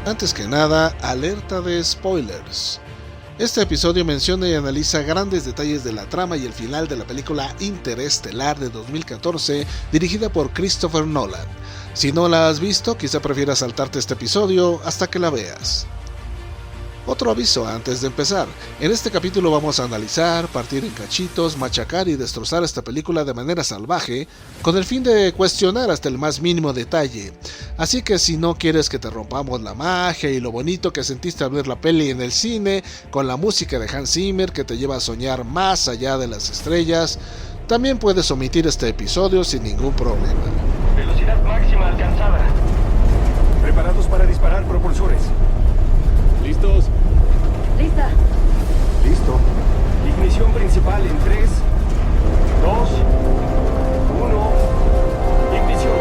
Antes que nada, alerta de spoilers. Este episodio menciona y analiza grandes detalles de la trama y el final de la película Interestelar de 2014, dirigida por Christopher Nolan. Si no la has visto, quizá prefieras saltarte este episodio hasta que la veas. Otro aviso antes de empezar: en este capítulo vamos a analizar, partir en cachitos, machacar y destrozar esta película de manera salvaje, con el fin de cuestionar hasta el más mínimo detalle. Así que si no quieres que te rompamos la magia y lo bonito que sentiste al ver la peli en el cine, con la música de Hans Zimmer que te lleva a soñar más allá de las estrellas, también puedes omitir este episodio sin ningún problema. Velocidad máxima alcanzada. Preparados para disparar propulsores. ¿Listos? ¡Lista! Listo. Ignición principal en 3, 2, 1. Ignición.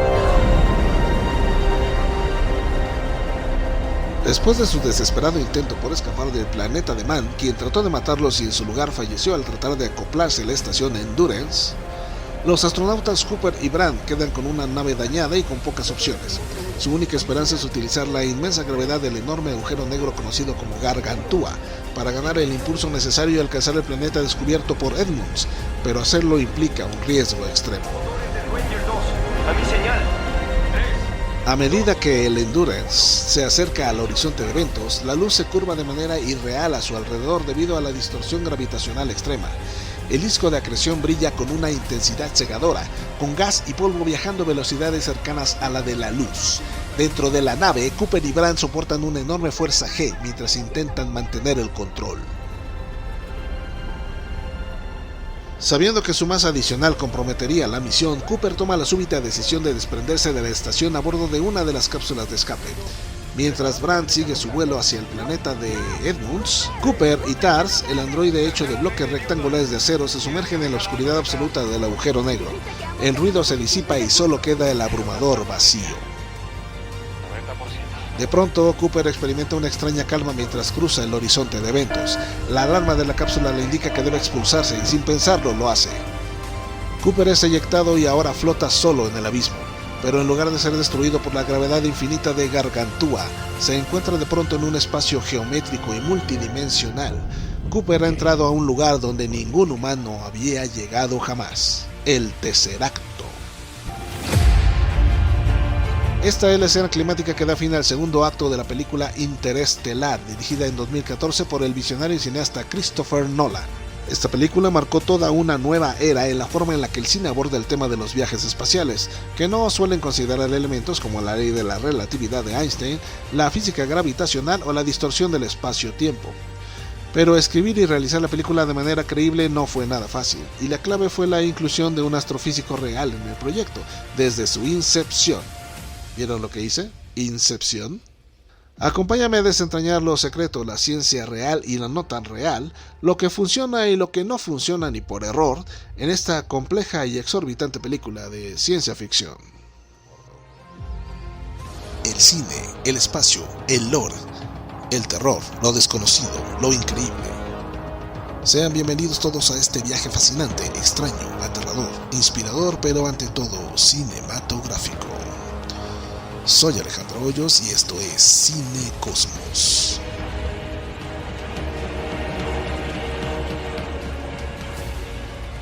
Después de su desesperado intento por escapar del planeta de Man, quien trató de matarlos y en su lugar falleció al tratar de acoplarse a la estación Endurance, los astronautas Cooper y Brand quedan con una nave dañada y con pocas opciones. Su única esperanza es utilizar la inmensa gravedad del enorme agujero negro conocido como Gargantúa para ganar el impulso necesario y alcanzar el planeta descubierto por Edmunds, pero hacerlo implica un riesgo extremo. Ranger 2, a mi señal. 3. A medida que el Endurance se acerca al horizonte de eventos, la luz se curva de manera irreal a su alrededor debido a la distorsión gravitacional extrema. El disco de acreción brilla con una intensidad cegadora, con gas y polvo viajando a velocidades cercanas a la de la luz. Dentro de la nave, Cooper y Brand soportan una enorme fuerza G mientras intentan mantener el control. Sabiendo que su masa adicional comprometería la misión, Cooper toma la súbita decisión de desprenderse de la estación a bordo de una de las cápsulas de escape. Mientras Brand sigue su vuelo hacia el planeta de Edmunds, Cooper y TARS, el androide hecho de bloques rectangulares de acero, se sumergen en la oscuridad absoluta del agujero negro. El ruido se disipa y solo queda el abrumador vacío. 90%. De pronto, Cooper experimenta una extraña calma mientras cruza el horizonte de eventos. La alarma de la cápsula le indica que debe expulsarse y sin pensarlo lo hace. Cooper es eyectado y ahora flota solo en el abismo. Pero en lugar de ser destruido por la gravedad infinita de Gargantúa, se encuentra de pronto en un espacio geométrico y multidimensional. Cooper ha entrado a un lugar donde ningún humano había llegado jamás: el Tesseracto. Esta es la escena climática que da fin al segundo acto de la película Interestelar, dirigida en 2014 por el visionario y cineasta Christopher Nolan. Esta película marcó toda una nueva era en la forma en la que el cine aborda el tema de los viajes espaciales, que no suelen considerar elementos como la ley de la relatividad de Einstein, la física gravitacional o la distorsión del espacio-tiempo. Pero escribir y realizar la película de manera creíble no fue nada fácil, y la clave fue la inclusión de un astrofísico real en el proyecto, desde su incepción. ¿Vieron lo que hice? ¿Incepción? Acompáñame a desentrañar los secretos, la ciencia real y la no tan real, lo que funciona y lo que no funciona ni por error, en esta compleja y exorbitante película de ciencia ficción. El cine, el espacio, el lore, el terror, lo desconocido, lo increíble. Sean bienvenidos todos a este viaje fascinante, extraño, aterrador, inspirador, pero ante todo cinematográfico. Soy Alejandro Hoyos y esto es Cine Cosmos.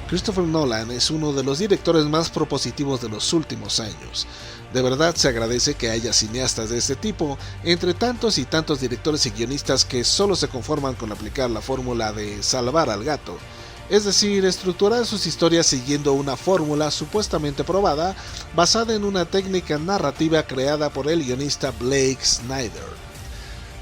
Christopher Nolan es uno de los directores más propositivos de los últimos años. De verdad se agradece que haya cineastas de este tipo, entre tantos y tantos directores y guionistas que solo se conforman con aplicar la fórmula de salvar al gato. Es decir, estructurar sus historias siguiendo una fórmula supuestamente probada, basada en una técnica narrativa creada por el guionista Blake Snyder.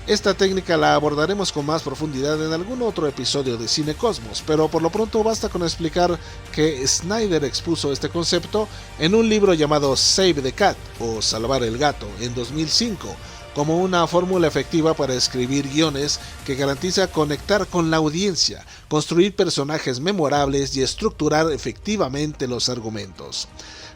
Esta técnica la abordaremos con más profundidad en algún otro episodio de Cine Cosmos, pero por lo pronto basta con explicar que Snyder expuso este concepto en un libro llamado Save the Cat, o Salvar el Gato, en 2005, como una fórmula efectiva para escribir guiones que garantiza conectar con la audiencia, construir personajes memorables y estructurar efectivamente los argumentos.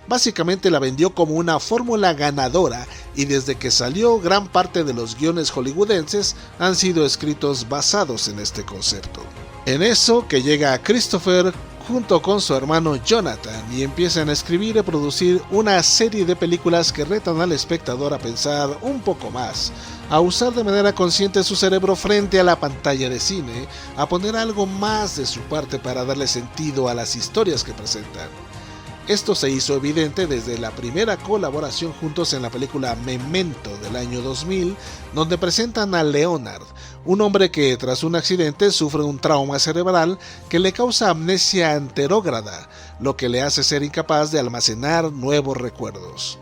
Básicamente la vendió como una fórmula ganadora y desde que salió gran parte de los guiones hollywoodenses han sido escritos basados en este concepto. En eso que llega Christopher junto con su hermano Jonathan, y empiezan a escribir y producir una serie de películas que retan al espectador a pensar un poco más, a usar de manera consciente su cerebro frente a la pantalla de cine, a poner algo más de su parte para darle sentido a las historias que presentan. Esto se hizo evidente desde la primera colaboración juntos en la película Memento del año 2000, donde presentan a Leonard, un hombre que tras un accidente sufre un trauma cerebral que le causa amnesia anterógrada, lo que le hace ser incapaz de almacenar nuevos recuerdos.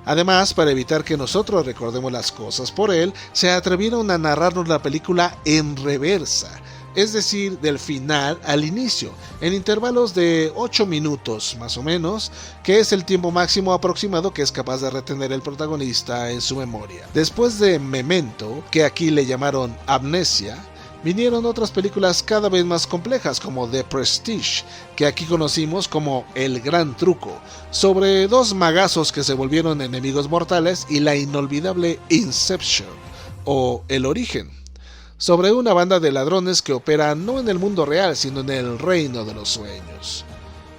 Además, para evitar que nosotros recordemos las cosas por él, se atrevieron a narrarnos la película en reversa, es decir, del final al inicio, en intervalos de 8 minutos más o menos, que es el tiempo máximo aproximado que es capaz de retener el protagonista en su memoria. Después de Memento, que aquí le llamaron Amnesia, vinieron otras películas cada vez más complejas como The Prestige, que aquí conocimos como El Gran Truco, sobre dos magazos que se volvieron enemigos mortales, y la inolvidable Inception, o El Origen, sobre una banda de ladrones que opera no en el mundo real, sino en el reino de los sueños.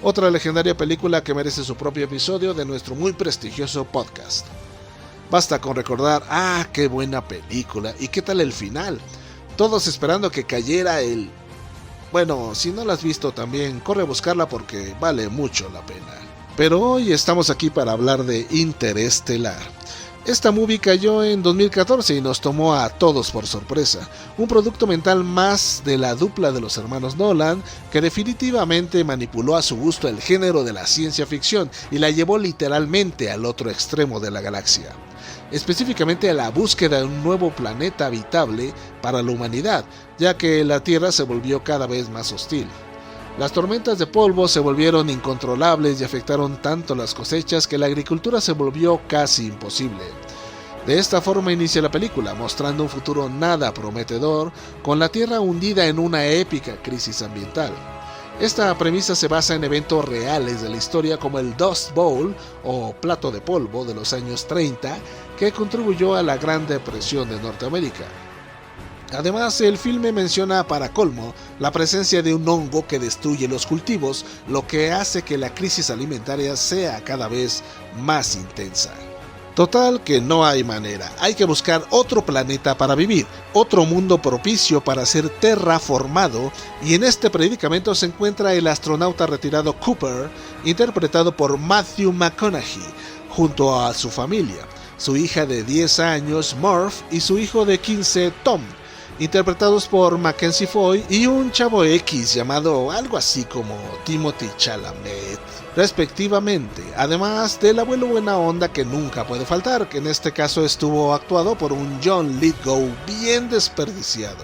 Otra legendaria película que merece su propio episodio de nuestro muy prestigioso podcast. Basta con recordar, qué buena película, y qué tal el final. Todos esperando que cayera el... Bueno, si no la has visto también, corre a buscarla porque vale mucho la pena. Pero hoy estamos aquí para hablar de Interestelar. Esta movie cayó en 2014 y nos tomó a todos por sorpresa. Un producto mental más de la dupla de los hermanos Nolan, que definitivamente manipuló a su gusto el género de la ciencia ficción y la llevó literalmente al otro extremo de la galaxia. Específicamente a la búsqueda de un nuevo planeta habitable para la humanidad, ya que la Tierra se volvió cada vez más hostil. Las tormentas de polvo se volvieron incontrolables y afectaron tanto las cosechas que la agricultura se volvió casi imposible. De esta forma inicia la película, mostrando un futuro nada prometedor, con la Tierra hundida en una épica crisis ambiental. Esta premisa se basa en eventos reales de la historia como el Dust Bowl, o plato de polvo de los años 30, que contribuyó a la Gran Depresión de Norteamérica. Además, el filme menciona para colmo la presencia de un hongo que destruye los cultivos, lo que hace que la crisis alimentaria sea cada vez más intensa. Total que no hay manera, hay que buscar otro planeta para vivir, otro mundo propicio para ser terraformado, y en este predicamento se encuentra el astronauta retirado Cooper, interpretado por Matthew McConaughey, junto a su familia, su hija de 10 años Murph y su hijo de 15 Tom, interpretados por Mackenzie Foy y un chavo X llamado algo así como Timothée Chalamet, respectivamente, además del abuelo buena onda que nunca puede faltar, que en este caso estuvo actuado por un John Lithgow bien desperdiciado.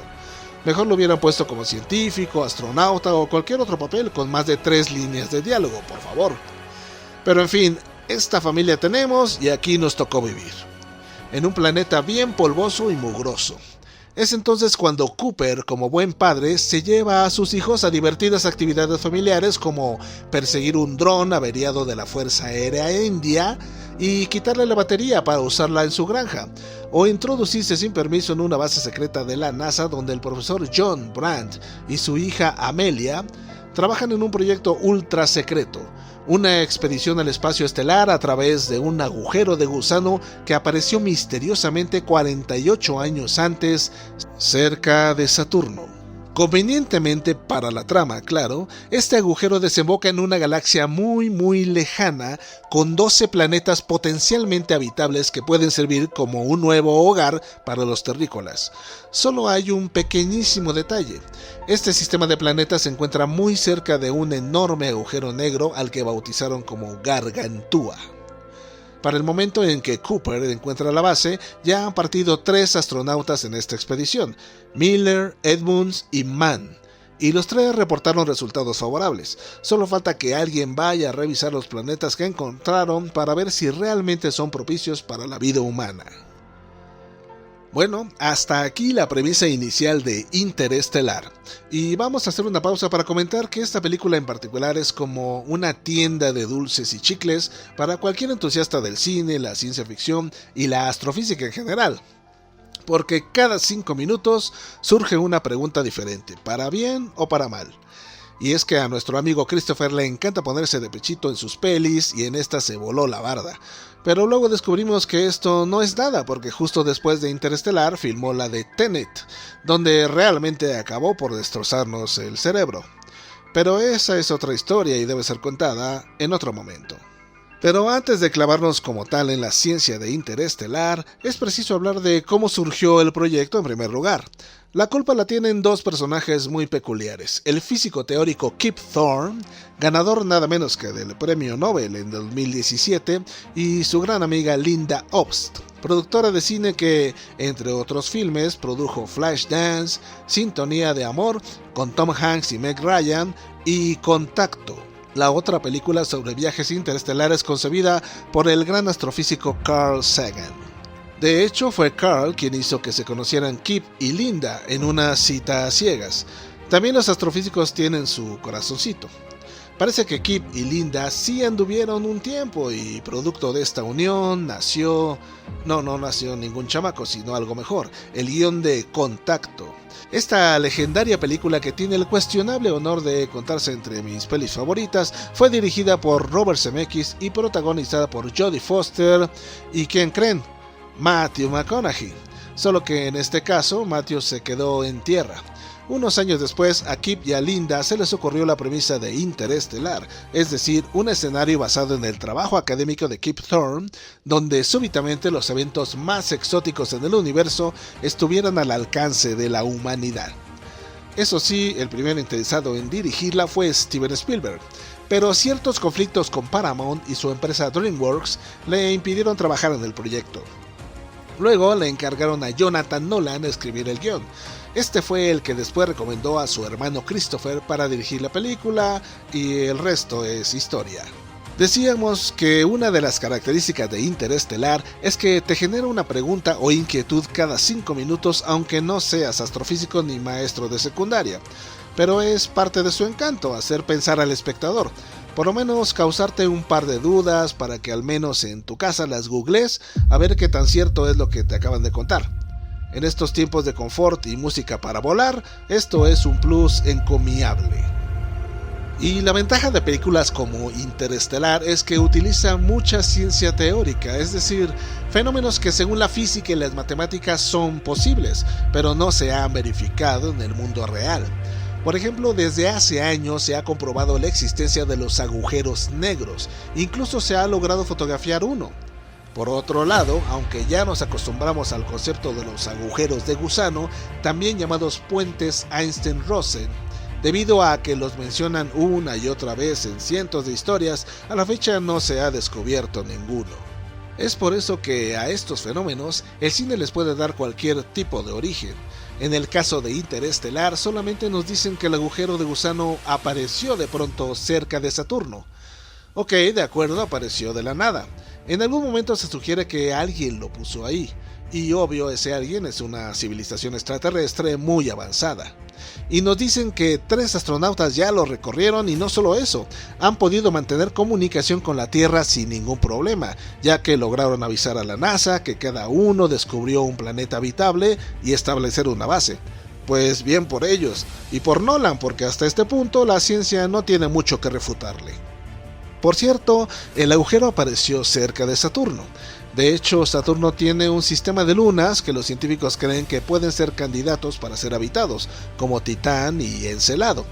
Mejor lo hubieran puesto como científico, astronauta o cualquier otro papel con más de 3 líneas de diálogo, por favor. Pero en fin, esta familia tenemos y aquí nos tocó vivir, en un planeta bien polvoso y mugroso. Es entonces cuando Cooper, como buen padre, se lleva a sus hijos a divertidas actividades familiares como perseguir un dron averiado de la Fuerza Aérea India y quitarle la batería para usarla en su granja, o introducirse sin permiso en una base secreta de la NASA donde el profesor John Brandt y su hija Amelia trabajan en un proyecto ultra secreto, una expedición al espacio estelar a través de un agujero de gusano que apareció misteriosamente 48 años antes, cerca de Saturno. Convenientemente para la trama, claro, este agujero desemboca en una galaxia muy lejana con 12 planetas potencialmente habitables que pueden servir como un nuevo hogar para los terrícolas. Solo hay un pequeñísimo detalle. Este sistema de planetas se encuentra muy cerca de un enorme agujero negro al que bautizaron como Gargantúa. Para el momento en que Cooper encuentra la base, ya han partido 3 astronautas en esta expedición, Miller, Edmunds y Mann, y los 3 reportaron resultados favorables. Solo falta que alguien vaya a revisar los planetas que encontraron para ver si realmente son propicios para la vida humana. Bueno, hasta aquí la premisa inicial de Interestelar, y vamos a hacer una pausa para comentar que esta película en particular es como una tienda de dulces y chicles para cualquier entusiasta del cine, la ciencia ficción y la astrofísica en general, porque cada 5 minutos surge una pregunta diferente, para bien o para mal. Y es que a nuestro amigo Christopher le encanta ponerse de pechito en sus pelis y en esta se voló la barda. Pero luego descubrimos que esto no es nada, porque justo después de Interestelar filmó la de Tenet, donde realmente acabó por destrozarnos el cerebro. Pero esa es otra historia y debe ser contada en otro momento. Pero antes de clavarnos como tal en la ciencia de Interestelar, es preciso hablar de cómo surgió el proyecto en primer lugar. La culpa la tienen dos personajes muy peculiares, el físico teórico Kip Thorne, ganador nada menos que del premio Nobel en 2017, y su gran amiga Linda Obst, productora de cine que, entre otros filmes, produjo Flashdance, Sintonía de Amor, con Tom Hanks y Meg Ryan, y Contacto, la otra película sobre viajes interestelares concebida por el gran astrofísico Carl Sagan. De hecho, fue Carl quien hizo que se conocieran Kip y Linda en una cita a ciegas. También los astrofísicos tienen su corazoncito. Parece que Kip y Linda sí anduvieron un tiempo y producto de esta unión nació... No nació ningún chamaco, sino algo mejor, el guión de Contacto. Esta legendaria película que tiene el cuestionable honor de contarse entre mis pelis favoritas fue dirigida por Robert Zemeckis y protagonizada por Jodie Foster y ¿quién creen? Matthew McConaughey, solo que en este caso Matthew se quedó en tierra. Unos años después a Kip y a Linda se les ocurrió la premisa de Interestelar, es decir, un escenario basado en el trabajo académico de Kip Thorne, donde súbitamente los eventos más exóticos en el universo estuvieran al alcance de la humanidad. Eso sí, el primer interesado en dirigirla fue Steven Spielberg, pero ciertos conflictos con Paramount y su empresa DreamWorks le impidieron trabajar en el proyecto. Luego le encargaron a Jonathan Nolan escribir el guión. Este fue el que después recomendó a su hermano Christopher para dirigir la película y el resto es historia. Decíamos que una de las características de Interestelar es que te genera una pregunta o inquietud cada 5 minutos aunque no seas astrofísico ni maestro de secundaria. Pero es parte de su encanto, hacer pensar al espectador. Por lo menos causarte un par de dudas para que al menos en tu casa las googles a ver qué tan cierto es lo que te acaban de contar. En estos tiempos de confort y música para volar, esto es un plus encomiable. Y la ventaja de películas como Interestelar es que utiliza mucha ciencia teórica, es decir, fenómenos que según la física y las matemáticas son posibles, pero no se han verificado en el mundo real. Por ejemplo, desde hace años se ha comprobado la existencia de los agujeros negros, incluso se ha logrado fotografiar uno. Por otro lado, aunque ya nos acostumbramos al concepto de los agujeros de gusano, también llamados puentes Einstein-Rosen, debido a que los mencionan una y otra vez en cientos de historias, a la fecha no se ha descubierto ninguno. Es por eso que a estos fenómenos el cine les puede dar cualquier tipo de origen. En el caso de Interestelar solamente nos dicen que el agujero de gusano apareció de pronto cerca de Saturno. Ok, de acuerdo, apareció de la nada. En algún momento se sugiere que alguien lo puso ahí, y obvio ese alguien es una civilización extraterrestre muy avanzada. Y nos dicen que 3 astronautas ya lo recorrieron y no solo eso, han podido mantener comunicación con la Tierra sin ningún problema, ya que lograron avisar a la NASA que cada uno descubrió un planeta habitable y establecer una base. Pues bien por ellos, y por Nolan, porque hasta este punto la ciencia no tiene mucho que refutarle. Por cierto, el agujero apareció cerca de Saturno. De hecho, Saturno tiene un sistema de lunas que los científicos creen que pueden ser candidatos para ser habitados, como Titán y Encelado.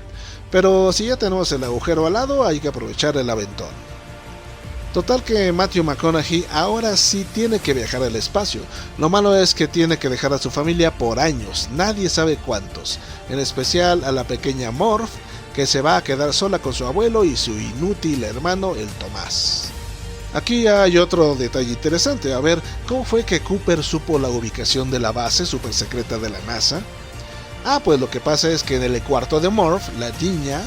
Pero si ya tenemos el agujero al lado, hay que aprovechar el aventón. Total que Matthew McConaughey ahora sí tiene que viajar al espacio. Lo malo es que tiene que dejar a su familia por años, nadie sabe cuántos. En especial a la pequeña Morph, que se va a quedar sola con su abuelo y su inútil hermano, el Tomás. Aquí hay otro detalle interesante, a ver, ¿cómo fue que Cooper supo la ubicación de la base super secreta de la NASA? Pues lo que pasa es que en el cuarto de Morph, la niña,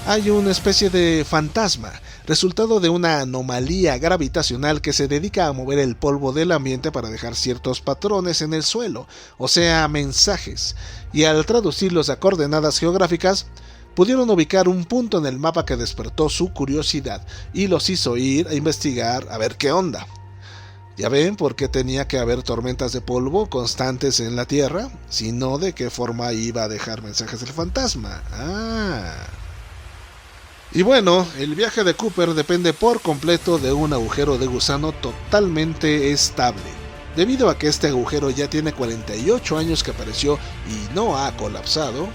hay una especie de fantasma, resultado de una anomalía gravitacional que se dedica a mover el polvo del ambiente para dejar ciertos patrones en el suelo, o sea, mensajes, y al traducirlos a coordenadas geográficas, pudieron ubicar un punto en el mapa que despertó su curiosidad y los hizo ir a investigar a ver qué onda. ¿Ya ven por qué tenía que haber tormentas de polvo constantes en la Tierra? Si no, ¿de qué forma iba a dejar mensajes el fantasma? Y bueno, el viaje de Cooper depende por completo de un agujero de gusano totalmente estable. Debido a que este agujero ya tiene 48 años que apareció y no ha colapsado,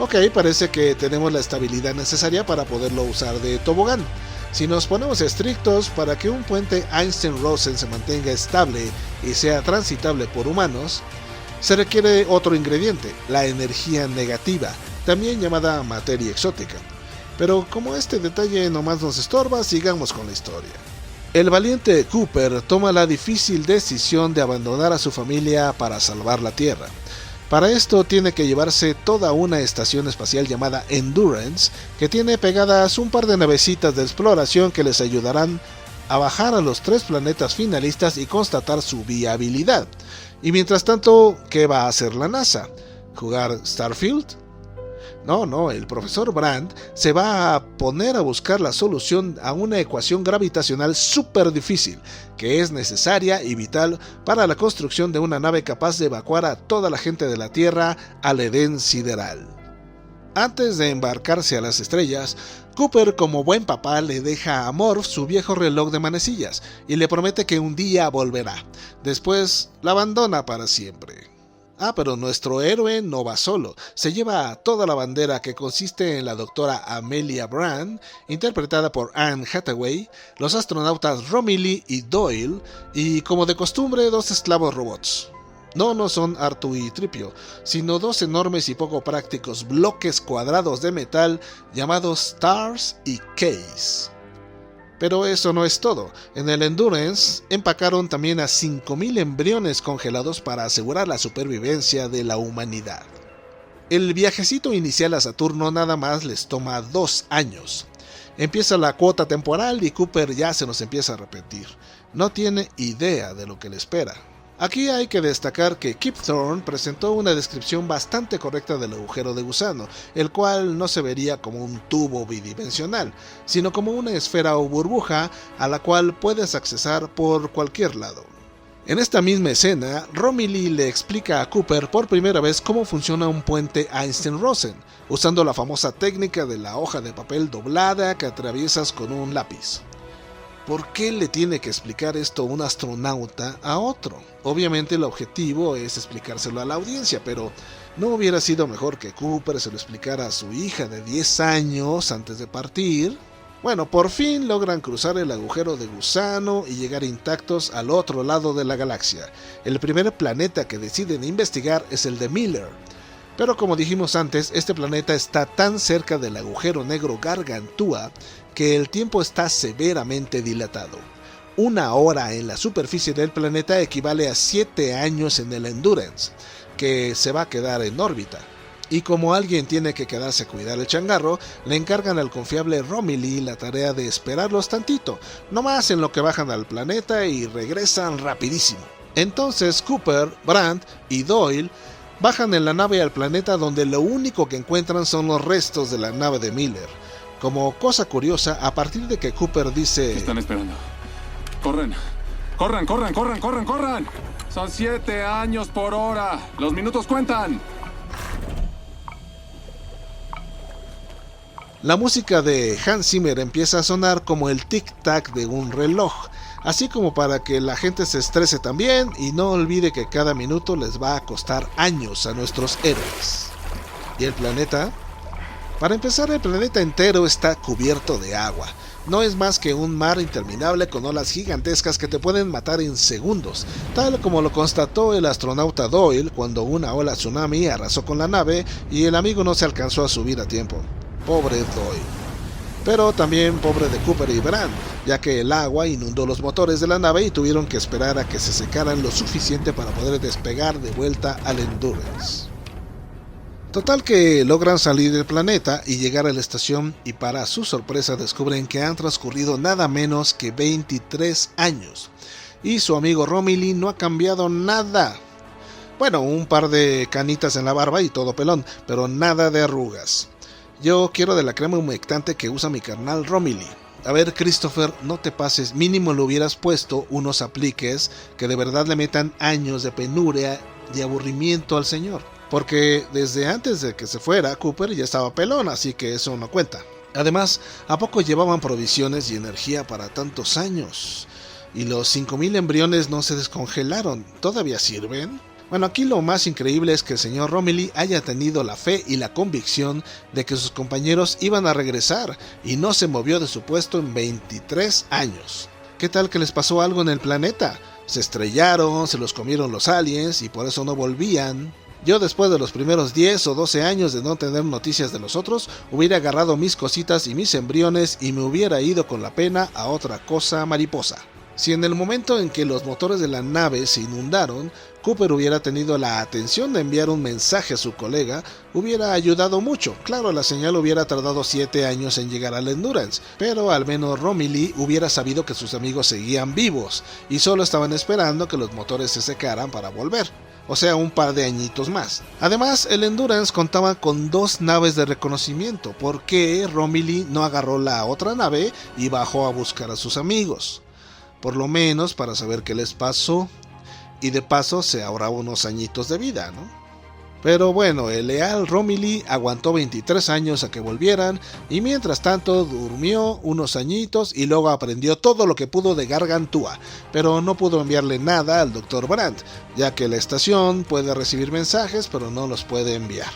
ok, parece que tenemos la estabilidad necesaria para poderlo usar de tobogán. Si nos ponemos estrictos, para que un puente Einstein-Rosen se mantenga estable y sea transitable por humanos, se requiere otro ingrediente, la energía negativa, también llamada materia exótica. Pero como este detalle nomás nos estorba, sigamos con la historia. El valiente Cooper toma la difícil decisión de abandonar a su familia para salvar la Tierra. Para esto tiene que llevarse toda una estación espacial llamada Endurance, que tiene pegadas un par de navecitas de exploración que les ayudarán a bajar a los 3 planetas finalistas y constatar su viabilidad. Y mientras tanto, ¿qué va a hacer la NASA? ¿Jugar Starfield? No, el profesor Brandt se va a poner a buscar la solución a una ecuación gravitacional súper difícil, que es necesaria y vital para la construcción de una nave capaz de evacuar a toda la gente de la Tierra al Edén sideral. Antes de embarcarse a las estrellas, Cooper, como buen papá, le deja a Morph su viejo reloj de manecillas y le promete que un día volverá. Después la abandona para siempre. Pero nuestro héroe no va solo, se lleva toda la bandera, que consiste en la doctora Amelia Brand, interpretada por Anne Hathaway, los astronautas Romilly y Doyle, y como de costumbre 2 esclavos robots. No son Artu y Tripio, sino 2 enormes y poco prácticos bloques cuadrados de metal llamados Stars y Case. Pero eso no es todo. En el Endurance empacaron también a 5.000 embriones congelados para asegurar la supervivencia de la humanidad. El viajecito inicial a Saturno nada más les toma 2 años. Empieza la cuota temporal y Cooper ya se nos empieza a repetir. No tiene idea de lo que le espera. Aquí hay que destacar que Kip Thorne presentó una descripción bastante correcta del agujero de gusano, el cual no se vería como un tubo bidimensional, sino como una esfera o burbuja a la cual puedes accesar por cualquier lado. En esta misma escena, Romilly le explica a Cooper por primera vez cómo funciona un puente Einstein-Rosen, usando la famosa técnica de la hoja de papel doblada que atraviesas con un lápiz. ¿Por qué le tiene que explicar esto un astronauta a otro? Obviamente el objetivo es explicárselo a la audiencia, pero ¿no hubiera sido mejor que Cooper se lo explicara a su hija de 10 años antes de partir? Bueno, por fin logran cruzar el agujero de gusano y llegar intactos al otro lado de la galaxia. El primer planeta que deciden investigar es el de Miller. Pero como dijimos antes, este planeta está tan cerca del agujero negro Gargantúa que el tiempo está severamente dilatado. 1 hora en la superficie del planeta equivale a 7 años en el Endurance, que se va a quedar en órbita. Y como alguien tiene que quedarse a cuidar el changarro, le encargan al confiable Romilly la tarea de esperarlos tantito, nomás en lo que bajan al planeta y regresan rapidísimo. Entonces Cooper, Brandt y Doyle bajan en la nave al planeta, donde lo único que encuentran son los restos de la nave de Miller. Como cosa curiosa, a partir de que Cooper dice... Están esperando. ¡Corren! ¡Corran, corran, corran, corran, corran! Son 7 años por hora. Los minutos cuentan. La música de Hans Zimmer empieza a sonar como el tic-tac de un reloj, así como para que la gente se estrese también y no olvide que cada minuto les va a costar años a nuestros héroes. ¿Y el planeta? Para empezar, el planeta entero está cubierto de agua. No es más que un mar interminable con olas gigantescas que te pueden matar en segundos, tal como lo constató el astronauta Doyle cuando una ola tsunami arrasó con la nave y el amigo no se alcanzó a subir a tiempo. Pobre Doyle. Pero también pobre de Cooper y Brandt, ya que el agua inundó los motores de la nave y tuvieron que esperar a que se secaran lo suficiente para poder despegar de vuelta al Endurance. Total que logran salir del planeta y llegar a la estación, y para su sorpresa descubren que han transcurrido nada menos que 23 años. Y su amigo Romilly no ha cambiado nada. Bueno, un par de canitas en la barba y todo pelón, pero nada de arrugas. Yo quiero de la crema humectante que usa mi carnal Romilly. A ver, Christopher, no te pases, mínimo le hubieras puesto unos apliques que de verdad le metan años de penuria y aburrimiento al señor. Porque desde antes de que se fuera, Cooper ya estaba pelón, así que eso no cuenta. Además, ¿a poco llevaban provisiones y energía para tantos años? Y los 5000 embriones no se descongelaron, ¿todavía sirven? Bueno, aquí lo más increíble es que el señor Romilly haya tenido la fe y la convicción de que sus compañeros iban a regresar y no se movió de su puesto en 23 años. ¿Qué tal que les pasó algo en el planeta? Se estrellaron, se los comieron los aliens y por eso no volvían. Yo después de los primeros 10 o 12 años de no tener noticias de los otros, hubiera agarrado mis cositas y mis embriones y me hubiera ido con la pena a otra cosa mariposa. Si en el momento en que los motores de la nave se inundaron, Cooper hubiera tenido la atención de enviar un mensaje a su colega, hubiera ayudado mucho. Claro, la señal hubiera tardado 7 años en llegar al Endurance, pero al menos Romilly hubiera sabido que sus amigos seguían vivos y solo estaban esperando que los motores se secaran para volver. O sea, un par de añitos más. Además, el Endurance contaba con 2 naves de reconocimiento. ¿Por qué Romilly no agarró la otra nave y bajó a buscar a sus amigos? Por lo menos para saber qué les pasó, y de paso se ahorraba unos añitos de vida, ¿no? Pero bueno, el leal Romilly aguantó 23 años a que volvieran, y mientras tanto durmió unos añitos y luego aprendió todo lo que pudo de Gargantúa, pero no pudo enviarle nada al Dr. Brandt, ya que la estación puede recibir mensajes pero no los puede enviar.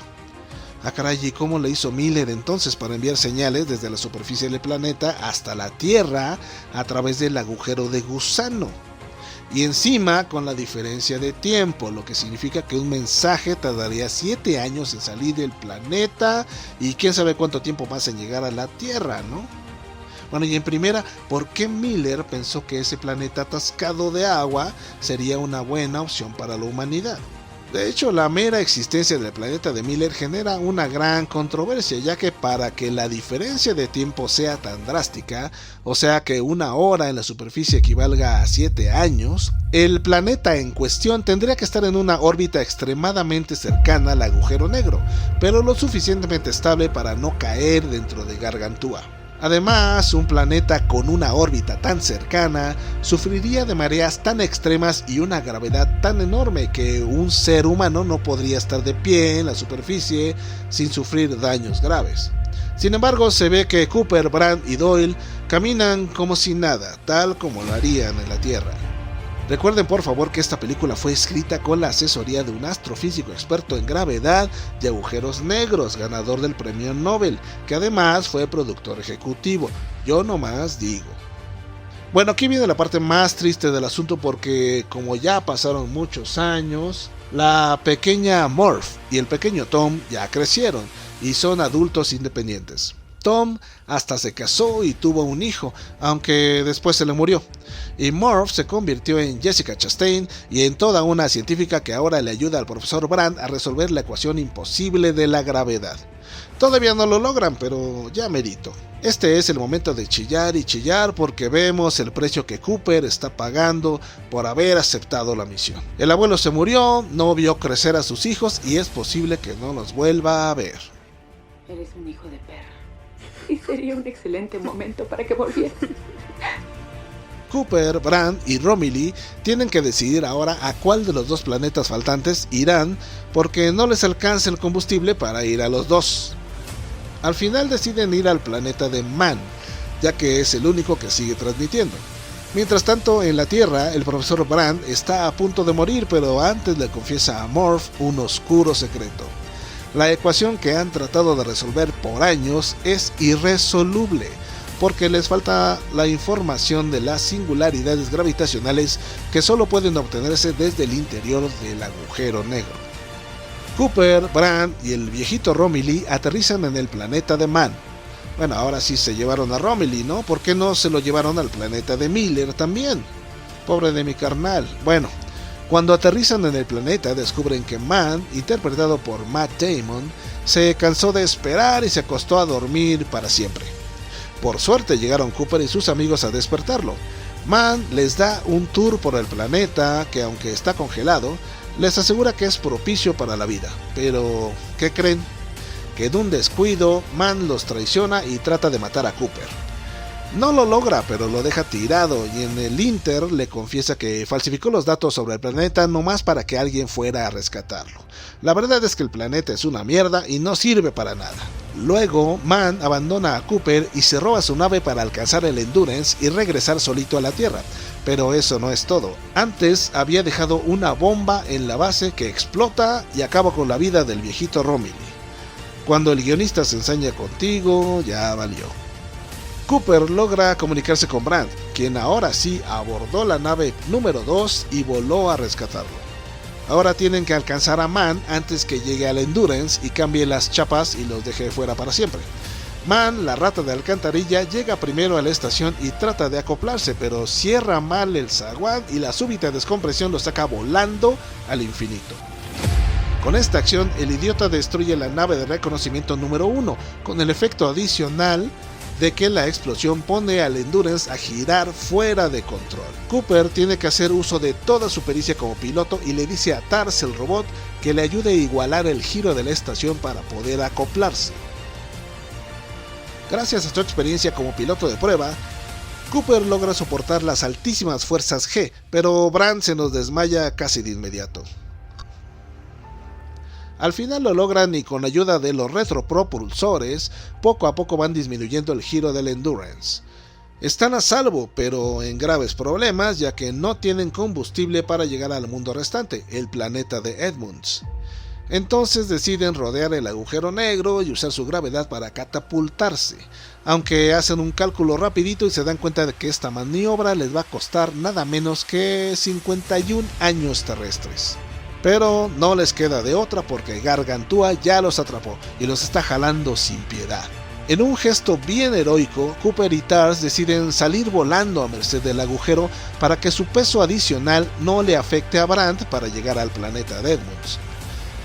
Ah caray, ¿y cómo le hizo Miller entonces para enviar señales desde la superficie del planeta hasta la Tierra a través del agujero de gusano? Y encima con la diferencia de tiempo, lo que significa que un mensaje tardaría 7 años en salir del planeta y quién sabe cuánto tiempo más en llegar a la Tierra, ¿no? Bueno, y en primera, ¿por qué Miller pensó que ese planeta atascado de agua sería una buena opción para la humanidad? De hecho, la mera existencia del planeta de Miller genera una gran controversia, ya que para que la diferencia de tiempo sea tan drástica, o sea que 1 hora en la superficie equivalga a 7 años, el planeta en cuestión tendría que estar en una órbita extremadamente cercana al agujero negro, pero lo suficientemente estable para no caer dentro de Gargantúa. Además, un planeta con una órbita tan cercana sufriría de mareas tan extremas y una gravedad tan enorme que un ser humano no podría estar de pie en la superficie sin sufrir daños graves. Sin embargo, se ve que Cooper, Brandt y Doyle caminan como si nada, tal como lo harían en la Tierra. Recuerden por favor que esta película fue escrita con la asesoría de un astrofísico experto en gravedad y agujeros negros, ganador del premio Nobel, que además fue productor ejecutivo. Yo nomás digo. Bueno, aquí viene la parte más triste del asunto porque como ya pasaron muchos años, la pequeña Murph y el pequeño Tom ya crecieron y son adultos independientes. Tom hasta se casó y tuvo un hijo, aunque después se le murió. Y Murph se convirtió en Jessica Chastain y en toda una científica que ahora le ayuda al profesor Brandt a resolver la ecuación imposible de la gravedad. Todavía no lo logran, pero ya merito. Este es el momento de chillar y chillar porque vemos el precio que Cooper está pagando por haber aceptado la misión. El abuelo se murió, no vio crecer a sus hijos y es posible que no los vuelva a ver. Eres un hijo de perra. Y sería un excelente momento para que volvieras. Cooper, Brandt y Romilly tienen que decidir ahora a cuál de los 2 planetas faltantes irán porque no les alcanza el combustible para ir a los 2. Al final deciden ir al planeta de Man, ya que es el único que sigue transmitiendo. Mientras tanto, en la Tierra, el profesor Brandt está a punto de morir, pero antes le confiesa a Murph un oscuro secreto. La ecuación que han tratado de resolver por años es irresoluble, porque les falta la información de las singularidades gravitacionales que solo pueden obtenerse desde el interior del agujero negro. Cooper, Brandt y el viejito Romilly aterrizan en el planeta de Man. Bueno, ahora sí se llevaron a Romilly, ¿no? ¿Por qué no se lo llevaron al planeta de Miller también? Pobre de mi carnal. Bueno, cuando aterrizan en el planeta descubren que Man, interpretado por Matt Damon, se cansó de esperar y se acostó a dormir para siempre. Por suerte llegaron Cooper y sus amigos a despertarlo. Man les da un tour por el planeta que, aunque está congelado, les asegura que es propicio para la vida. Pero, ¿qué creen? Que de un descuido, Man los traiciona y trata de matar a Cooper. No lo logra, pero lo deja tirado y en el Inter le confiesa que falsificó los datos sobre el planeta nomás para que alguien fuera a rescatarlo. La verdad es que el planeta es una mierda y no sirve para nada. Luego, Mann abandona a Cooper y se roba su nave para alcanzar el Endurance y regresar solito a la Tierra. Pero eso no es todo. Antes había dejado una bomba en la base que explota y acaba con la vida del viejito Romilly. Cuando el guionista se ensaña contigo, ya valió. Cooper logra comunicarse con Brandt, quien ahora sí abordó la nave número 2 y voló a rescatarlo. Ahora tienen que alcanzar a Mann antes que llegue al Endurance y cambie las chapas y los deje fuera para siempre. Mann, la rata de alcantarilla, llega primero a la estación y trata de acoplarse, pero cierra mal el zaguán y la súbita descompresión lo saca volando al infinito. Con esta acción, el idiota destruye la nave de reconocimiento número 1, con el efecto adicional de que la explosión pone al Endurance a girar fuera de control. Cooper tiene que hacer uso de toda su pericia como piloto y le dice a TARS, el robot, que le ayude a igualar el giro de la estación para poder acoplarse. Gracias a su experiencia como piloto de prueba, Cooper logra soportar las altísimas fuerzas G, pero Brandt se nos desmaya casi de inmediato. Al final lo logran y con ayuda de los retropropulsores, poco a poco van disminuyendo el giro del Endurance. Están a salvo, pero en graves problemas, ya que no tienen combustible para llegar al mundo restante, el planeta de Edmunds. Entonces deciden rodear el agujero negro y usar su gravedad para catapultarse, aunque hacen un cálculo rapidito y se dan cuenta de que esta maniobra les va a costar nada menos que 51 años terrestres. Pero no les queda de otra porque Gargantúa ya los atrapó y los está jalando sin piedad. En un gesto bien heroico, Cooper y TARS deciden salir volando a merced del agujero para que su peso adicional no le afecte a Brandt para llegar al planeta de Edmunds.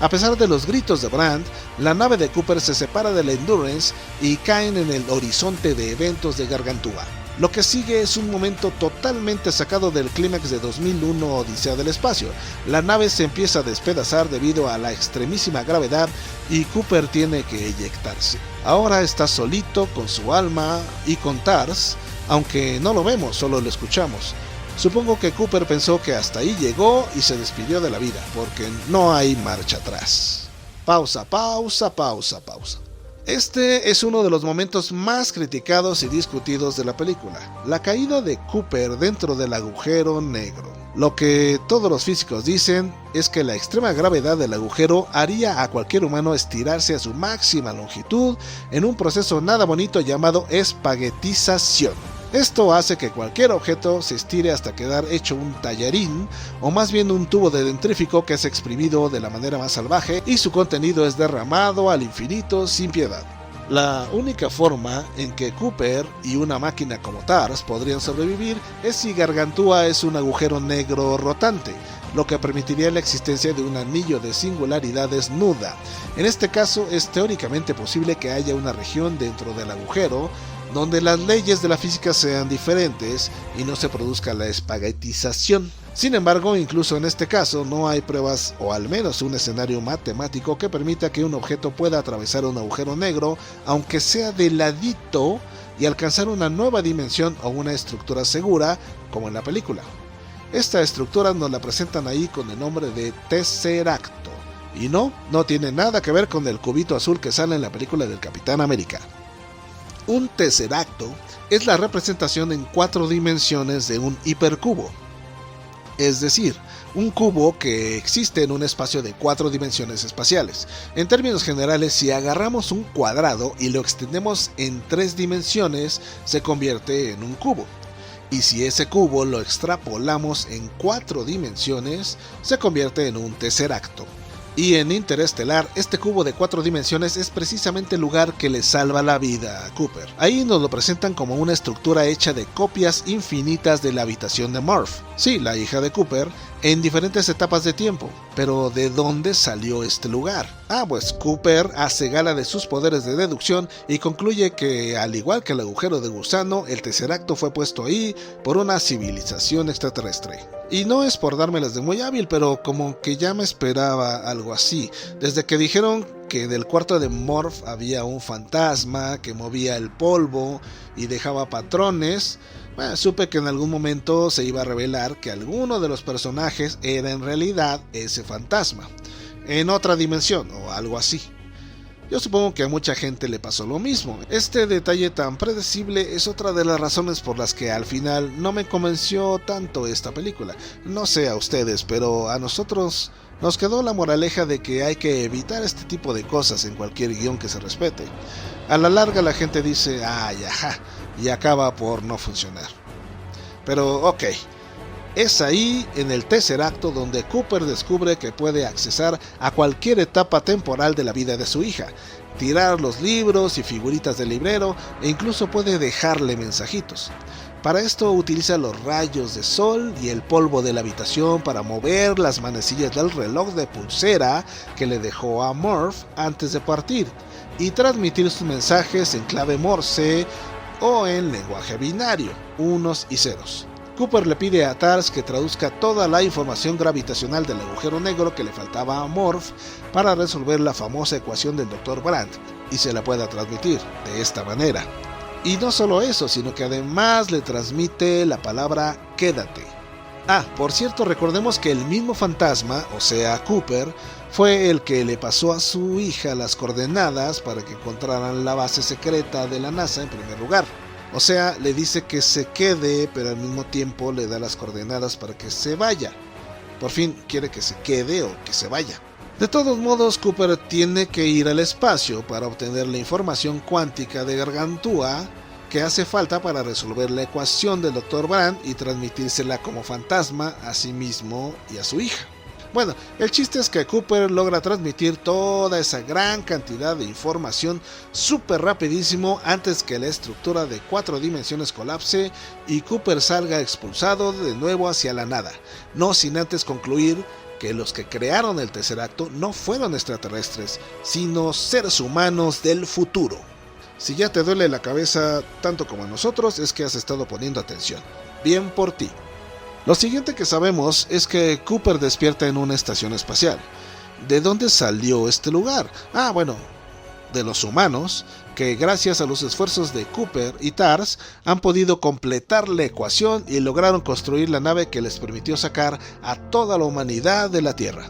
A pesar de los gritos de Brandt, la nave de Cooper se separa del Endurance y caen en el horizonte de eventos de Gargantúa. Lo que sigue es un momento totalmente sacado del clímax de 2001 Odisea del Espacio. La nave se empieza a despedazar debido a la extremísima gravedad y Cooper tiene que eyectarse. Ahora está solito con su alma y con TARS, aunque no lo vemos, solo lo escuchamos. Supongo que Cooper pensó que hasta ahí llegó y se despidió de la vida, porque no hay marcha atrás. Pausa, pausa, pausa, pausa. Este es uno de los momentos más criticados y discutidos de la película, la caída de Cooper dentro del agujero negro. Lo que todos los físicos dicen es que la extrema gravedad del agujero haría a cualquier humano estirarse a su máxima longitud en un proceso nada bonito llamado espaguetización. Esto hace que cualquier objeto se estire hasta quedar hecho un tallarín, o más bien un tubo de dentrífico que es exprimido de la manera más salvaje y su contenido es derramado al infinito sin piedad. La única forma en que Cooper y una máquina como TARS podrían sobrevivir es si Gargantúa es un agujero negro rotante, lo que permitiría la existencia de un anillo de singularidades nuda. En este caso es teóricamente posible que haya una región dentro del agujero donde las leyes de la física sean diferentes y no se produzca la espaguetización. Sin embargo, incluso en este caso no hay pruebas o al menos un escenario matemático que permita que un objeto pueda atravesar un agujero negro, aunque sea de ladito, y alcanzar una nueva dimensión o una estructura segura, como en la película. Esta estructura nos la presentan ahí con el nombre de Tesseracto, y no tiene nada que ver con el cubito azul que sale en la película del Capitán América. Un tesseracto es la representación en 4 dimensiones de un hipercubo, es decir, un cubo que existe en un espacio de 4 dimensiones espaciales. En términos generales, si agarramos un cuadrado y lo extendemos en 3 dimensiones, se convierte en un cubo. Y si ese cubo lo extrapolamos en 4 dimensiones, se convierte en un tesseracto. Y en Interestelar, este cubo de 4 dimensiones es precisamente el lugar que le salva la vida a Cooper. Ahí nos lo presentan como una estructura hecha de copias infinitas de la habitación de Murph, sí, la hija de Cooper, en diferentes etapas de tiempo. Pero ¿de dónde salió este lugar? Pues Cooper hace gala de sus poderes de deducción y concluye que, al igual que el agujero de gusano, el tesseracto fue puesto ahí por una civilización extraterrestre. Y no es por dármelas de muy hábil, pero como que ya me esperaba algo así. Desde que dijeron que en el cuarto de Murph había un fantasma que movía el polvo y dejaba patrones, supe que en algún momento se iba a revelar que alguno de los personajes era en realidad ese fantasma, en otra dimensión o algo así. Yo supongo que a mucha gente le pasó lo mismo. Este detalle tan predecible es otra de las razones por las que al final no me convenció tanto esta película. No sé a ustedes, pero a nosotros nos quedó la moraleja de que hay que evitar este tipo de cosas en cualquier guión que se respete. A la larga la gente dice, ¡ay, ajá!, y acaba por no funcionar. Pero ok, es ahí en el tercer acto donde Cooper descubre que puede accesar a cualquier etapa temporal de la vida de su hija, tirar los libros y figuritas del librero e incluso puede dejarle mensajitos. Para esto utiliza los rayos de sol y el polvo de la habitación para mover las manecillas del reloj de pulsera que le dejó a Murph antes de partir y transmitir sus mensajes en clave Morse o en lenguaje binario, unos y ceros. Cooper le pide a TARS que traduzca toda la información gravitacional del agujero negro que le faltaba a Murph para resolver la famosa ecuación del Dr. Brandt y se la pueda transmitir de esta manera. Y no solo eso, sino que además le transmite la palabra quédate. Ah, por cierto, recordemos que el mismo fantasma, o sea Cooper, fue el que le pasó a su hija las coordenadas para que encontraran la base secreta de la NASA en primer lugar. O sea, le dice que se quede, pero al mismo tiempo le da las coordenadas para que se vaya. Por fin quiere que se quede o que se vaya. De todos modos, Cooper tiene que ir al espacio para obtener la información cuántica de Gargantúa que hace falta para resolver la ecuación del Dr. Brandt y transmitírsela como fantasma a sí mismo y a su hija. Bueno, el chiste es que Cooper logra transmitir toda esa gran cantidad de información súper rapidísimo antes que la estructura de 4 dimensiones colapse y Cooper salga expulsado de nuevo hacia la nada, no sin antes concluir que los que crearon el tercer acto no fueron extraterrestres, sino seres humanos del futuro. Si ya te duele la cabeza tanto como a nosotros, es que has estado poniendo atención. Bien por ti. Lo siguiente que sabemos es que Cooper despierta en una estación espacial. ¿De dónde salió este lugar? Ah, bueno, de los humanos, que gracias a los esfuerzos de Cooper y TARS han podido completar la ecuación y lograron construir la nave que les permitió sacar a toda la humanidad de la Tierra.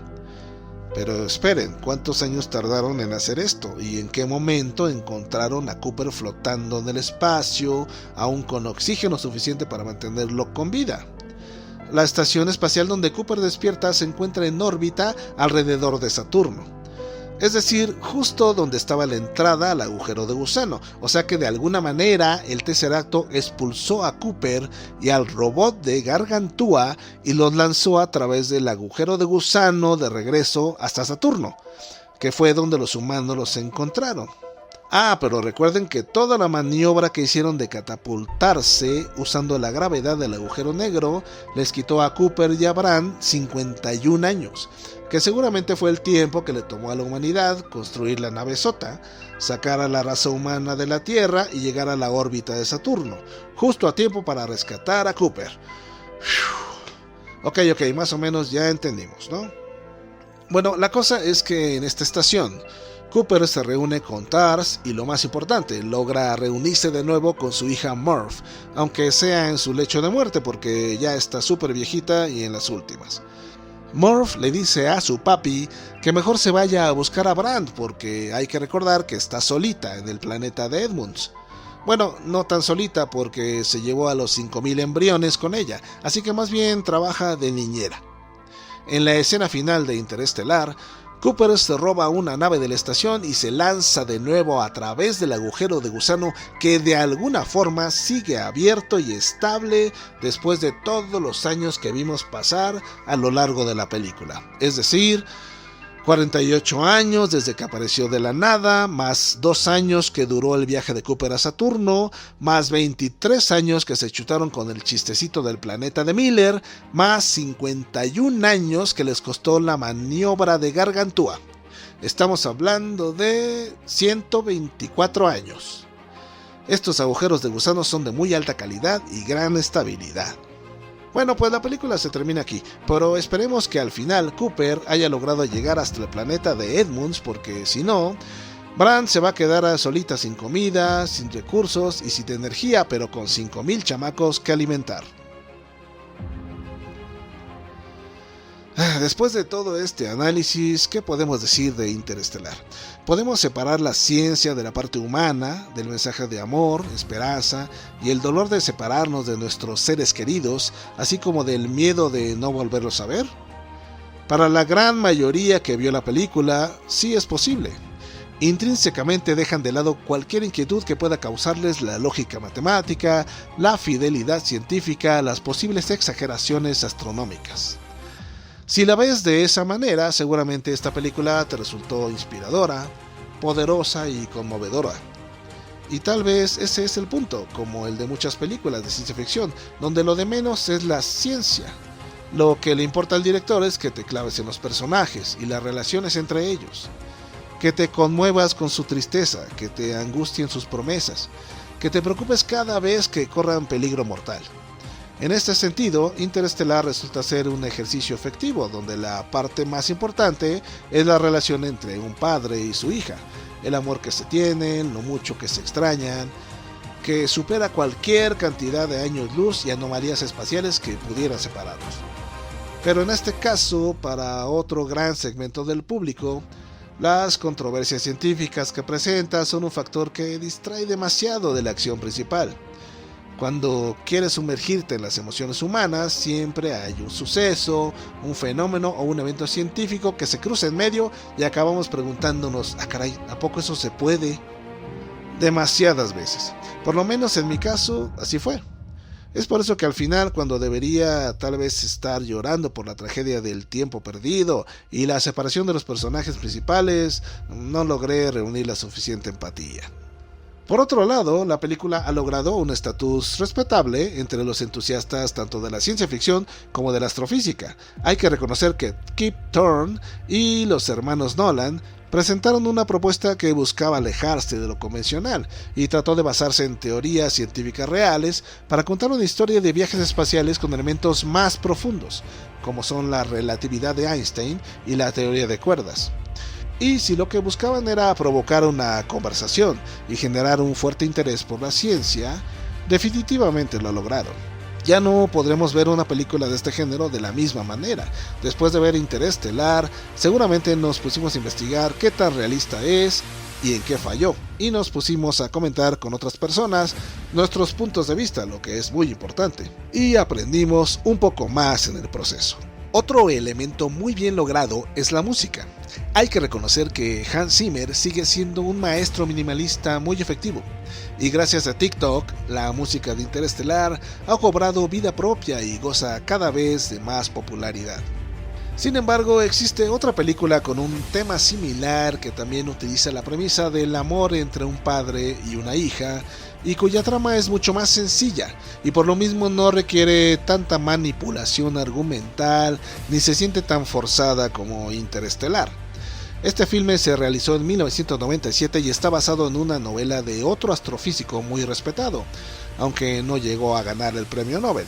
Pero esperen, ¿cuántos años tardaron en hacer esto? ¿Y en qué momento encontraron a Cooper flotando en el espacio, aún con oxígeno suficiente para mantenerlo con vida? La estación espacial donde Cooper despierta se encuentra en órbita alrededor de Saturno. Es decir, justo donde estaba la entrada al agujero de gusano. O sea que de alguna manera el tercer acto expulsó a Cooper y al robot de Gargantúa y los lanzó a través del agujero de gusano de regreso hasta Saturno, que fue donde los humanos los encontraron. Ah, pero recuerden que toda la maniobra que hicieron de catapultarse usando la gravedad del agujero negro les quitó a Cooper y a Brandt 51 años, que seguramente fue el tiempo que le tomó a la humanidad construir la nave Sota, sacar a la raza humana de la Tierra y llegar a la órbita de Saturno, justo a tiempo para rescatar a Cooper. Ok, más o menos ya entendimos, ¿no? Bueno, la cosa es que en esta estación Cooper se reúne con TARS y lo más importante, logra reunirse de nuevo con su hija Murph, aunque sea en su lecho de muerte porque ya está súper viejita y en las últimas. Murph le dice a su papi que mejor se vaya a buscar a Brandt porque hay que recordar que está solita en el planeta de Edmunds. Bueno, no tan solita porque se llevó a los 5000 embriones con ella, así que más bien trabaja de niñera. En la escena final de Interestelar, Cooper se roba una nave de la estación y se lanza de nuevo a través del agujero de gusano que de alguna forma sigue abierto y estable después de todos los años que vimos pasar a lo largo de la película. Es decir, 48 años desde que apareció de la nada, más 2 años que duró el viaje de Cooper a Saturno, más 23 años que se chutaron con el chistecito del planeta de Miller, más 51 años que les costó la maniobra de Gargantúa. Estamos hablando de 124 años. Estos agujeros de gusano son de muy alta calidad y gran estabilidad. Bueno, pues la película se termina aquí, pero esperemos que al final Cooper haya logrado llegar hasta el planeta de Edmunds, porque si no, Brandt se va a quedar solita sin comida, sin recursos y sin energía, pero con 5000 chamacos que alimentar. Después de todo este análisis, ¿qué podemos decir de Interestelar? Podemos separar la ciencia de la parte humana, del mensaje de amor, esperanza y el dolor de separarnos de nuestros seres queridos, así como del miedo de no volverlos a ver. Para la gran mayoría que vio la película, sí es posible. Intrínsecamente dejan de lado cualquier inquietud que pueda causarles la lógica matemática, la fidelidad científica, las posibles exageraciones astronómicas. Si la ves de esa manera, seguramente esta película te resultó inspiradora, poderosa y conmovedora. Y tal vez ese es el punto, como el de muchas películas de ciencia ficción, donde lo de menos es la ciencia. Lo que le importa al director es que te claves en los personajes y las relaciones entre ellos, que te conmuevas con su tristeza, que te angustien sus promesas, que te preocupes cada vez que corran peligro mortal. En este sentido, Interestelar resulta ser un ejercicio efectivo, donde la parte más importante es la relación entre un padre y su hija, el amor que se tienen, lo mucho que se extrañan, que supera cualquier cantidad de años luz y anomalías espaciales que pudieran separarlos. Pero en este caso, para otro gran segmento del público, las controversias científicas que presenta son un factor que distrae demasiado de la acción principal. Cuando quieres sumergirte en las emociones humanas, siempre hay un suceso, un fenómeno o un evento científico que se cruza en medio y acabamos preguntándonos, caray, ¿a poco eso se puede? Demasiadas veces. Por lo menos en mi caso, así fue. Es por eso que al final, cuando debería tal vez estar llorando por la tragedia del tiempo perdido y la separación de los personajes principales, no logré reunir la suficiente empatía. Por otro lado, la película ha logrado un estatus respetable entre los entusiastas tanto de la ciencia ficción como de la astrofísica. Hay que reconocer que Kip Thorne y los hermanos Nolan presentaron una propuesta que buscaba alejarse de lo convencional y trató de basarse en teorías científicas reales para contar una historia de viajes espaciales con elementos más profundos, como son la relatividad de Einstein y la teoría de cuerdas. Y si lo que buscaban era provocar una conversación y generar un fuerte interés por la ciencia, definitivamente lo lograron. Ya no podremos ver una película de este género de la misma manera. Después de ver Interestelar, seguramente nos pusimos a investigar qué tan realista es y en qué falló. Y nos pusimos a comentar con otras personas nuestros puntos de vista, lo que es muy importante. Y aprendimos un poco más en el proceso. Otro elemento muy bien logrado es la música. Hay que reconocer que Hans Zimmer sigue siendo un maestro minimalista muy efectivo, y gracias a TikTok, la música de Interestelar ha cobrado vida propia y goza cada vez de más popularidad. Sin embargo, existe otra película con un tema similar que también utiliza la premisa del amor entre un padre y una hija, y cuya trama es mucho más sencilla, y por lo mismo no requiere tanta manipulación argumental, ni se siente tan forzada como Interestelar. Este filme se realizó en 1997 y está basado en una novela de otro astrofísico muy respetado, aunque no llegó a ganar el premio Nobel.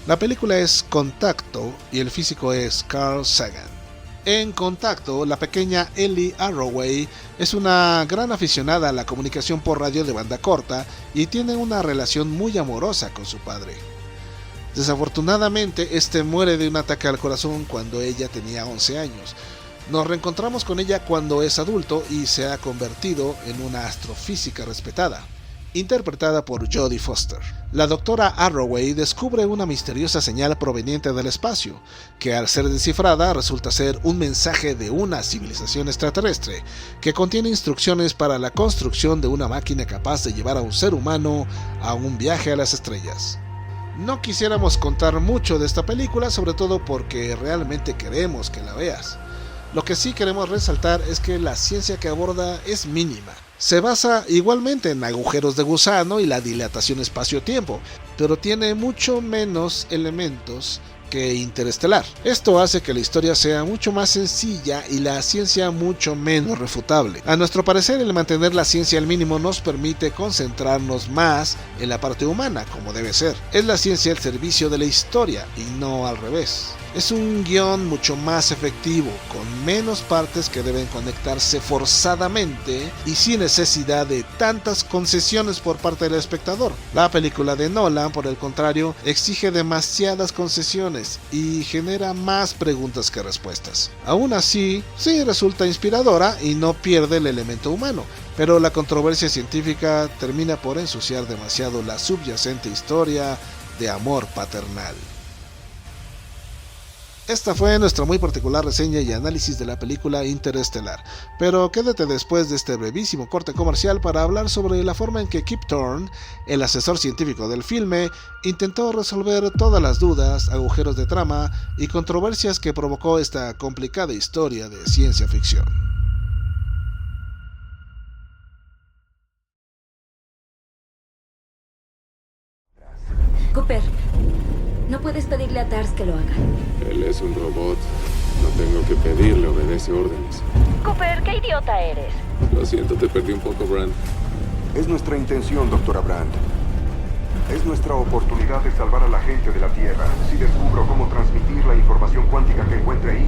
La película es Contacto y el físico es Carl Sagan. En Contacto, la pequeña Ellie Arroway es una gran aficionada a la comunicación por radio de banda corta y tiene una relación muy amorosa con su padre. Desafortunadamente, este muere de un ataque al corazón cuando ella tenía 11 años. Nos reencontramos con ella cuando es adulto y se ha convertido en una astrofísica respetada, interpretada por Jodie Foster. La doctora Arroway descubre una misteriosa señal proveniente del espacio, que al ser descifrada resulta ser un mensaje de una civilización extraterrestre, que contiene instrucciones para la construcción de una máquina capaz de llevar a un ser humano a un viaje a las estrellas. No quisiéramos contar mucho de esta película, sobre todo porque realmente queremos que la veas. Lo que sí queremos resaltar es que la ciencia que aborda es mínima. Se basa igualmente en agujeros de gusano y la dilatación espacio-tiempo, pero tiene mucho menos elementos que Interestelar. Esto hace que la historia sea mucho más sencilla y la ciencia mucho menos refutable. A nuestro parecer, el mantener la ciencia al mínimo nos permite concentrarnos más en la parte humana, como debe ser. Es la ciencia al servicio de la historia y no al revés. Es un guión mucho más efectivo, con menos partes que deben conectarse forzadamente y sin necesidad de tantas concesiones por parte del espectador. La película de Nolan, por el contrario, exige demasiadas concesiones y genera más preguntas que respuestas. Aún así, sí resulta inspiradora y no pierde el elemento humano, pero la controversia científica termina por ensuciar demasiado la subyacente historia de amor paternal. Esta fue nuestra muy particular reseña y análisis de la película Interestelar, pero quédate después de este brevísimo corte comercial para hablar sobre la forma en que Kip Thorne, el asesor científico del filme, intentó resolver todas las dudas, agujeros de trama y controversias que provocó esta complicada historia de ciencia ficción. Cooper, no puedes pedirle a Tars que lo haga. Él es un robot. No tengo que pedirle, obedece órdenes. Cooper, qué idiota eres. Lo siento, te perdí un poco, Brand. Es nuestra intención, doctora Brand. Es nuestra oportunidad de salvar a la gente de la Tierra. Si descubro cómo transmitir la información cuántica que encuentre ahí,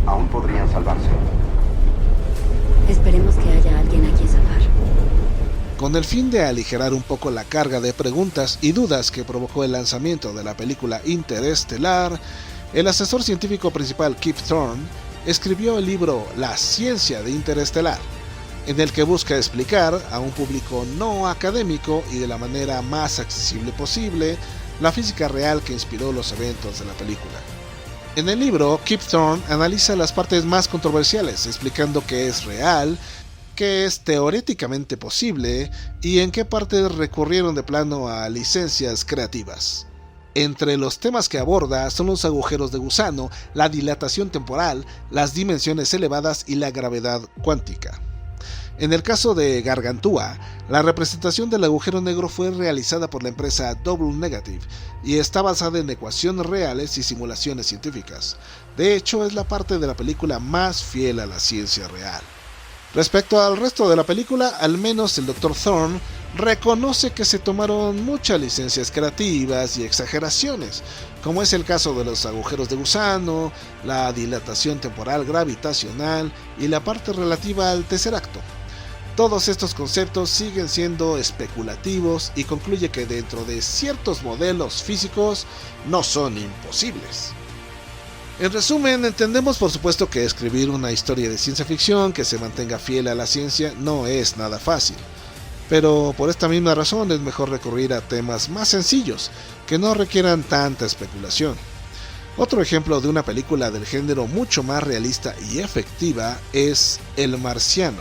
aún podrían salvarse. Esperemos que haya alguien a quien salvar. Con el fin de aligerar un poco la carga de preguntas y dudas que provocó el lanzamiento de la película Interestelar, el asesor científico principal Kip Thorne escribió el libro La ciencia de Interestelar, en el que busca explicar a un público no académico y de la manera más accesible posible la física real que inspiró los eventos de la película. En el libro, Kip Thorne analiza las partes más controversiales, explicando qué es real, qué es teóricamente posible y en qué partes recurrieron de plano a licencias creativas. Entre los temas que aborda son los agujeros de gusano, la dilatación temporal, las dimensiones elevadas y la gravedad cuántica. En el caso de Gargantúa, la representación del agujero negro fue realizada por la empresa Double Negative y está basada en ecuaciones reales y simulaciones científicas. De hecho, es la parte de la película más fiel a la ciencia real. Respecto al resto de la película, al menos el Dr. Thorne reconoce que se tomaron muchas licencias creativas y exageraciones, como es el caso de los agujeros de gusano, la dilatación temporal gravitacional y la parte relativa al tercer acto. Todos estos conceptos siguen siendo especulativos y concluye que dentro de ciertos modelos físicos no son imposibles. En resumen, entendemos por supuesto que escribir una historia de ciencia ficción que se mantenga fiel a la ciencia no es nada fácil, pero por esta misma razón es mejor recurrir a temas más sencillos, que no requieran tanta especulación. Otro ejemplo de una película del género mucho más realista y efectiva es El Marciano,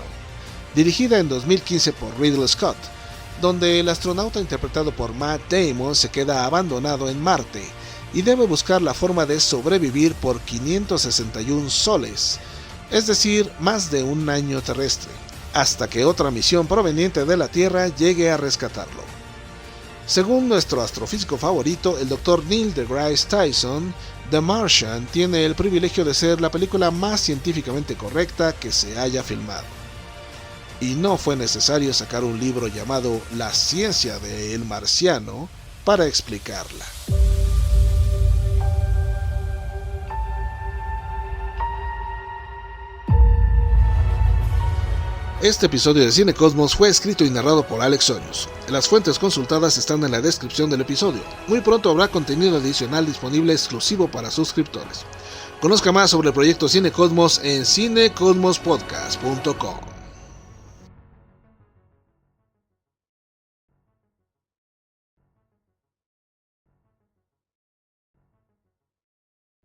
dirigida en 2015 por Ridley Scott, donde el astronauta interpretado por Matt Damon se queda abandonado en Marte y debe buscar la forma de sobrevivir por 561 soles, es decir, más de un año terrestre, hasta que otra misión proveniente de la Tierra llegue a rescatarlo. Según nuestro astrofísico favorito, el Dr. Neil deGrasse Tyson, The Martian tiene el privilegio de ser la película más científicamente correcta que se haya filmado. Y no fue necesario sacar un libro llamado La ciencia de El Marciano para explicarla. Este episodio de Cine Cosmos fue escrito y narrado por Alex Soños. Las fuentes consultadas están en la descripción del episodio. Muy pronto habrá contenido adicional disponible exclusivo para suscriptores. Conozca más sobre el proyecto Cine Cosmos en cinecosmospodcast.com.